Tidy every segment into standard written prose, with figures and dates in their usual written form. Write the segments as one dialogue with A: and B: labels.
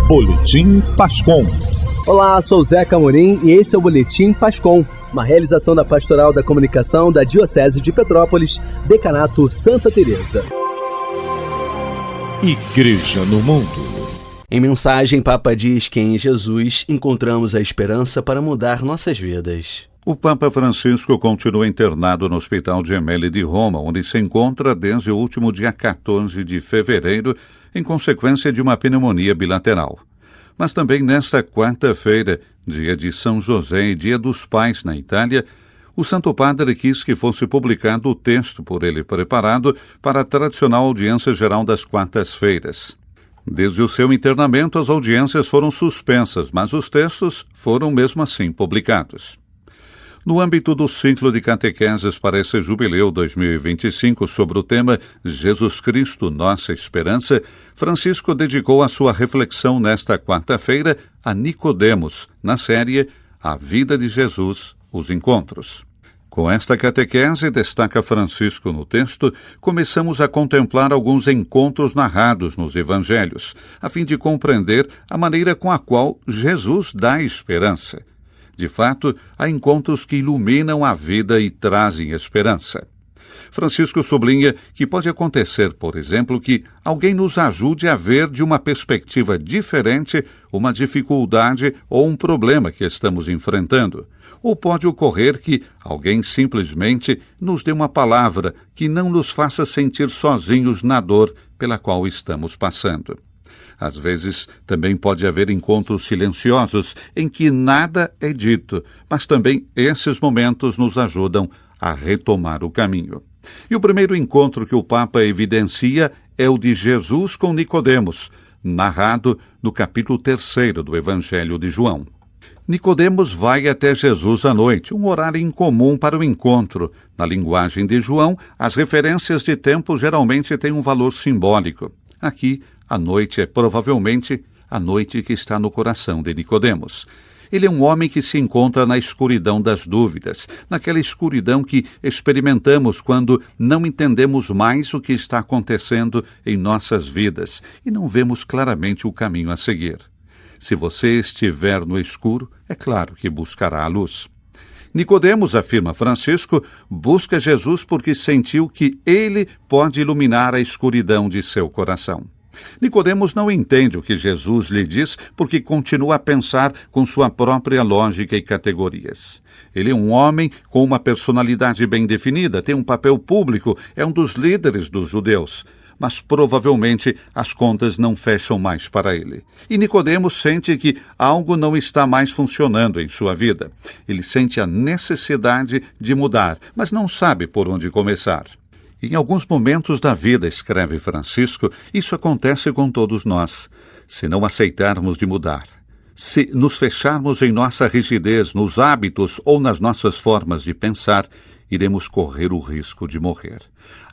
A: Boletim Pascom.
B: Olá, sou Zeca Amorim e esse é o Boletim Pascom, uma realização da Pastoral da Comunicação da Diocese de Petrópolis, Decanato Santa Teresa.
A: Igreja no Mundo.
B: Em mensagem, Papa diz que em Jesus encontramos a esperança para mudar nossas vidas.
C: O Papa Francisco continua internado no Hospital Gemelli de Roma, onde se encontra desde o último dia 14 de fevereiro, em consequência de uma pneumonia bilateral. Mas também nesta quarta-feira, dia de São José e dia dos Pais na Itália, o Santo Padre quis que fosse publicado o texto por ele preparado para a tradicional audiência geral das quartas-feiras. Desde o seu internamento, as audiências foram suspensas, mas os textos foram mesmo assim publicados. No âmbito do ciclo de catequeses para esse Jubileu 2025 sobre o tema Jesus Cristo, Nossa Esperança, Francisco dedicou a sua reflexão nesta quarta-feira a Nicodemos, na série A Vida de Jesus, os Encontros. Com esta catequese, destaca Francisco no texto, começamos a contemplar alguns encontros narrados nos evangelhos, a fim de compreender a maneira com a qual Jesus dá esperança. De fato, há encontros que iluminam a vida e trazem esperança. Francisco sublinha que pode acontecer, por exemplo, que alguém nos ajude a ver de uma perspectiva diferente uma dificuldade ou um problema que estamos enfrentando. Ou pode ocorrer que alguém simplesmente nos dê uma palavra que não nos faça sentir sozinhos na dor pela qual estamos passando. Às vezes, também pode haver encontros silenciosos em que nada é dito, mas também esses momentos nos ajudam a retomar o caminho. E o primeiro encontro que o Papa evidencia é o de Jesus com Nicodemos, narrado no capítulo 3 do Evangelho de João. Nicodemos vai até Jesus à noite, um horário incomum para o encontro. Na linguagem de João, as referências de tempo geralmente têm um valor simbólico. Aqui, a noite é provavelmente a noite que está no coração de Nicodemos. Ele é um homem que se encontra na escuridão das dúvidas, naquela escuridão que experimentamos quando não entendemos mais o que está acontecendo em nossas vidas e não vemos claramente o caminho a seguir. Se você estiver no escuro, é claro que buscará a luz. Nicodemos, afirma Francisco, busca Jesus porque sentiu que ele pode iluminar a escuridão de seu coração. Nicodemos não entende o que Jesus lhe diz porque continua a pensar com sua própria lógica e categorias. Ele é um homem com uma personalidade bem definida, tem um papel público, é um dos líderes dos judeus, mas provavelmente as contas não fecham mais para ele. E Nicodemos sente que algo não está mais funcionando em sua vida. Ele sente a necessidade de mudar, mas não sabe por onde começar. Em alguns momentos da vida, escreve Francisco, isso acontece com todos nós. Se não aceitarmos de mudar, se nos fecharmos em nossa rigidez, nos hábitos ou nas nossas formas de pensar, iremos correr o risco de morrer.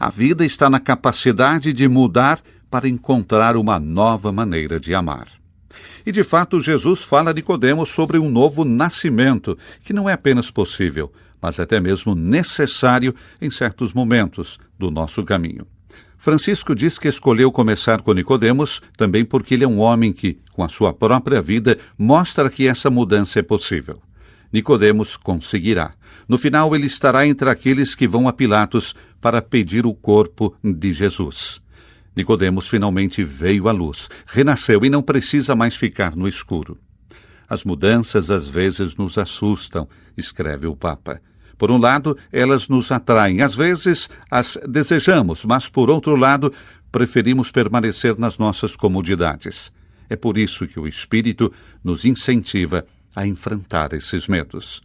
C: A vida está na capacidade de mudar para encontrar uma nova maneira de amar. E, de fato, Jesus fala a Nicodemos sobre um novo nascimento, que não é apenas possível, mas até mesmo necessário em certos momentos do nosso caminho. Francisco diz que escolheu começar com Nicodemos também porque ele é um homem que, com a sua própria vida, mostra que essa mudança é possível. Nicodemos conseguirá. No final, ele estará entre aqueles que vão a Pilatos para pedir o corpo de Jesus. Nicodemos finalmente veio à luz, renasceu e não precisa mais ficar no escuro. As mudanças às vezes nos assustam, escreve o Papa. Por um lado, elas nos atraem, às vezes as desejamos, mas por outro lado, preferimos permanecer nas nossas comodidades. É por isso que o Espírito nos incentiva a enfrentar esses medos.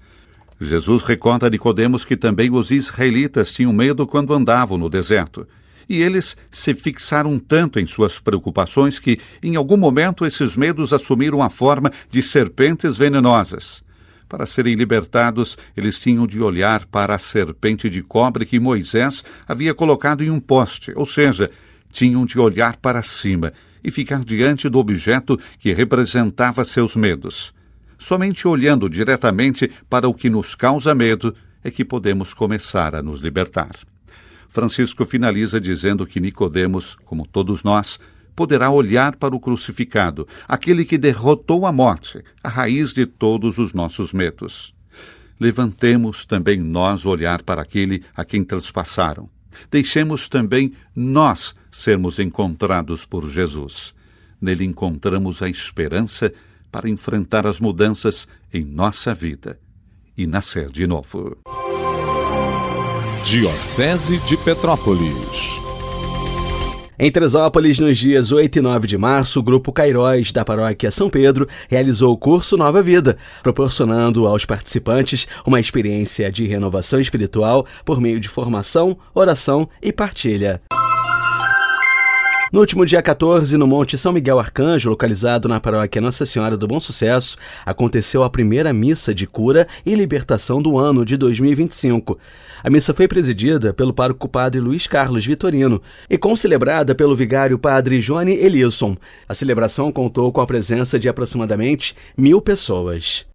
C: Jesus recorda a Nicodemos que também os israelitas tinham medo quando andavam no deserto. E eles se fixaram tanto em suas preocupações que, em algum momento, esses medos assumiram a forma de serpentes venenosas. Para serem libertados, eles tinham de olhar para a serpente de cobre que Moisés havia colocado em um poste, ou seja, tinham de olhar para cima e ficar diante do objeto que representava seus medos. Somente olhando diretamente para o que nos causa medo é que podemos começar a nos libertar. Francisco finaliza dizendo que Nicodemos, como todos nós, poderá olhar para o crucificado, aquele que derrotou a morte, a raiz de todos os nossos medos. Levantemos também nós o olhar para aquele a quem transpassaram. Deixemos também nós sermos encontrados por Jesus. Nele encontramos a esperança para enfrentar as mudanças em nossa vida e nascer de novo.
A: Diocese de Petrópolis.
B: Em Teresópolis, nos dias 8 e 9 de março, o Grupo Cairóis da Paróquia São Pedro realizou o curso Nova Vida, proporcionando aos participantes uma experiência de renovação espiritual por meio de formação, oração e partilha. No último dia 14, no Monte São Miguel Arcanjo, localizado na paróquia Nossa Senhora do Bom Sucesso, aconteceu a primeira missa de cura e libertação do ano de 2025. A missa foi presidida pelo pároco padre Luiz Carlos Vitorino e concelebrada pelo vigário padre Johnny Eliasson. A celebração contou com a presença de aproximadamente 1.000 pessoas.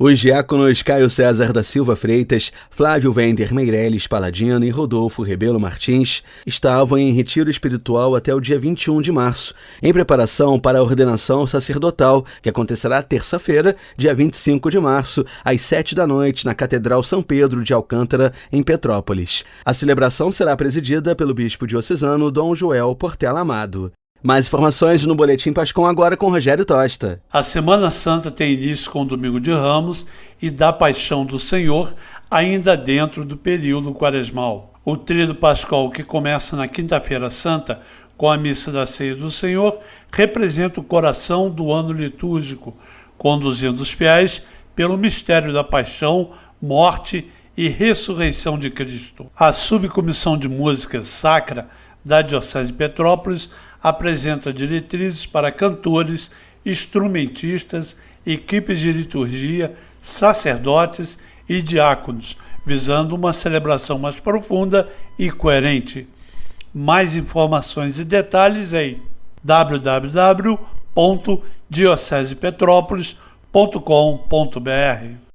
B: Os diáconos Caio César da Silva Freitas, Flávio Wender Meirelles Paladino e Rodolfo Rebelo Martins estavam em retiro espiritual até o dia 21 de março, em preparação para a ordenação sacerdotal, que acontecerá terça-feira, dia 25 de março, às 7 da noite, na Catedral São Pedro de Alcântara, em Petrópolis. A celebração será presidida pelo bispo diocesano Dom Joel Portela Amado. Mais informações no Boletim Pascom agora com Rogério Tosta.
D: A Semana Santa tem início com o Domingo de Ramos e da Paixão do Senhor, ainda dentro do período quaresmal. O Tríduo Pascal, que começa na Quinta-feira Santa com a Missa da Ceia do Senhor, representa o coração do ano litúrgico, conduzindo os fiéis pelo mistério da paixão, morte e ressurreição de Cristo. A Subcomissão de Música Sacra da Diocese de Petrópolis apresenta diretrizes para cantores, instrumentistas, equipes de liturgia, sacerdotes e diáconos, visando uma celebração mais profunda e coerente. Mais informações e detalhes em www.diocesepetrópolis.com.br.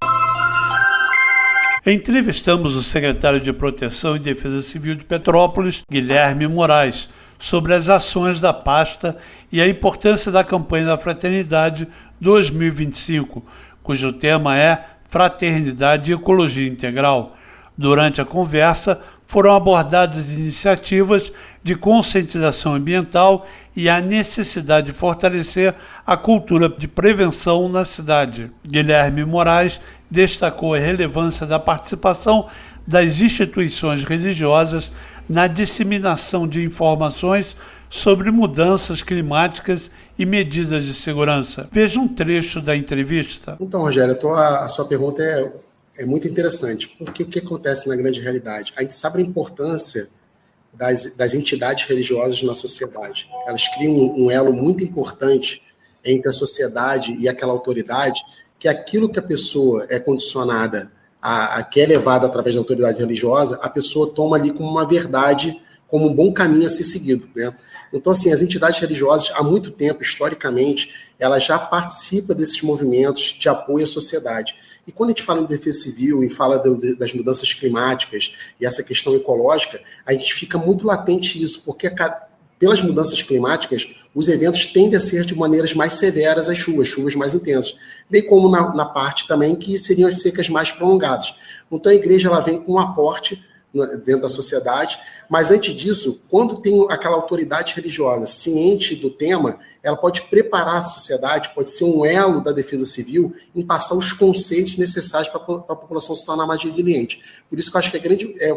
D: Entrevistamos o secretário de Proteção e Defesa Civil de Petrópolis, Guilherme Moraes, sobre as ações da pasta e a importância da campanha da Fraternidade 2025, cujo tema é Fraternidade e Ecologia Integral. Durante a conversa, foram abordadas iniciativas de conscientização ambiental e a necessidade de fortalecer a cultura de prevenção na cidade. Guilherme Moraes destacou a relevância da participação das instituições religiosas na disseminação de informações sobre mudanças climáticas e medidas de segurança. Veja um trecho da entrevista.
E: Então, Rogério, a sua pergunta é muito interessante, porque o que acontece na grande realidade? A gente sabe a importância das entidades religiosas na sociedade. Elas criam um elo muito importante entre a sociedade e aquela autoridade, que aquilo que a pessoa é condicionada que é levada através da autoridade religiosa, a pessoa toma ali como uma verdade, como um bom caminho a ser seguido, né? Então, assim, as entidades religiosas, há muito tempo, historicamente, elas já participam desses movimentos de apoio à sociedade. E quando a gente fala em defesa civil e fala das mudanças climáticas e essa questão ecológica, a gente fica muito latente isso, porque pelas mudanças climáticas, os eventos tendem a ser de maneiras mais severas as chuvas mais intensas, bem como na parte também que seriam as secas mais prolongadas. Então a igreja ela vem com um aporte dentro da sociedade, mas antes disso, quando tem aquela autoridade religiosa ciente do tema, ela pode preparar a sociedade, pode ser um elo da defesa civil em passar os conceitos necessários para a população se tornar mais resiliente. Por isso que eu acho que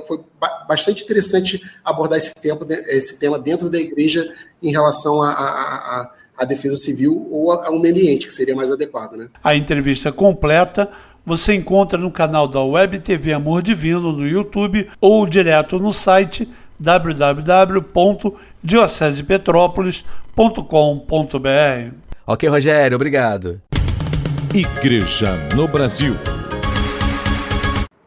E: foi bastante interessante abordar esse tema dentro da igreja em relação à defesa civil ou ao meio ambiente, que seria mais adequado, né?
D: A entrevista completa você encontra no canal da Web TV Amor Divino no YouTube ou direto no site www.diocesepetrópolis.com.br.
B: Ok, Rogério, obrigado.
A: Igreja no Brasil.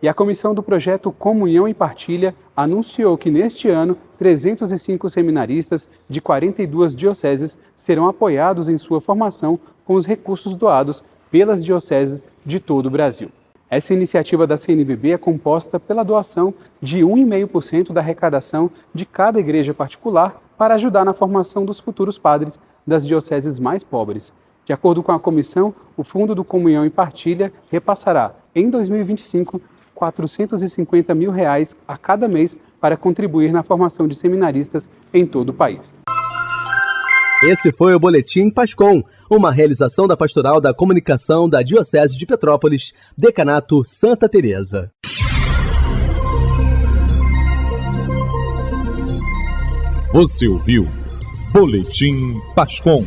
F: E a comissão do projeto Comunhão e Partilha anunciou que neste ano 305 seminaristas de 42 dioceses serão apoiados em sua formação com os recursos doados pelas dioceses de todo o Brasil. Essa iniciativa da CNBB é composta pela doação de 1,5% da arrecadação de cada igreja particular para ajudar na formação dos futuros padres das dioceses mais pobres. De acordo com a comissão, o Fundo do Comunhão e Partilha repassará, em 2025, R$ 450 mil a cada mês para contribuir na formação de seminaristas em todo o país.
G: Esse foi o Boletim Pascom, uma realização da Pastoral da Comunicação da Diocese de Petrópolis, Decanato Santa Teresa.
A: Você ouviu Boletim Pascom.